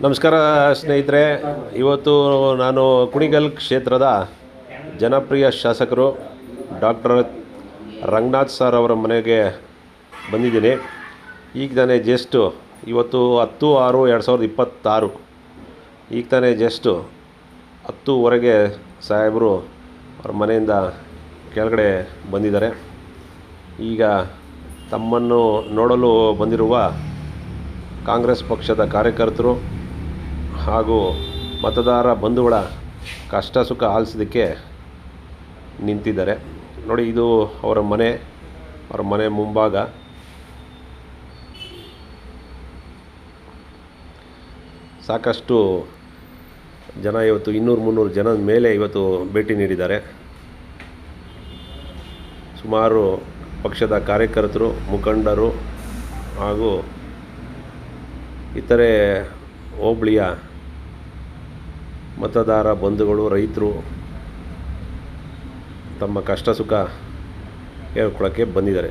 ನಮಸ್ಕಾರ ಸ್ನೇಹಿತರೆ, ಇವತ್ತು ನಾನು ಕುಣಿಗಲ್ ಕ್ಷೇತ್ರದ ಜನಪ್ರಿಯ ಶಾಸಕರು ಡಾಕ್ಟರ್ ರಂಗನಾಥ್ ಸರ್ ಅವರ ಮನೆಗೆ ಬಂದಿದ್ದೀನಿ. ಈಗ ತಾನೇ ಜಸ್ಟು ಇವತ್ತು 10/6/2026 ಈಗ ತಾನೇ ಜಸ್ಟು 10:00 ಸಾಹೇಬರು ಅವ್ರ ಮನೆಯಿಂದ ಕೆಳಗಡೆ ಬಂದಿದ್ದಾರೆ. ಈಗ ತಮ್ಮನ್ನು ನೋಡಲು ಬಂದಿರುವ ಕಾಂಗ್ರೆಸ್ ಪಕ್ಷದ ಕಾರ್ಯಕರ್ತರು ಹಾಗೂ ಮತದಾರ ಬಂಧುಗಳ ಕಷ್ಟ ಸುಖ ಆಲಿಸೋದಕ್ಕೆ ನಿಂತಿದ್ದಾರೆ. ನೋಡಿ, ಇದು ಅವರ ಮನೆ ಮುಂಭಾಗ. ಸಾಕಷ್ಟು ಜನ ಇವತ್ತು 200-300 ಜನದ ಮೇಲೆ ಇವತ್ತು ಭೇಟಿ ನೀಡಿದ್ದಾರೆ. ಸುಮಾರು ಪಕ್ಷದ ಕಾರ್ಯಕರ್ತರು, ಮುಖಂಡರು ಹಾಗೂ ಇತರೆ ಹೋಬಳಿಯ ಮತದಾರ ಬಂಧುಗಳು, ರೈತರು ತಮ್ಮ ಕಷ್ಟ ಸುಖ ಹೇಳ್ಕೊಳ್ಳೋಕ್ಕೆ ಬಂದಿದ್ದಾರೆ.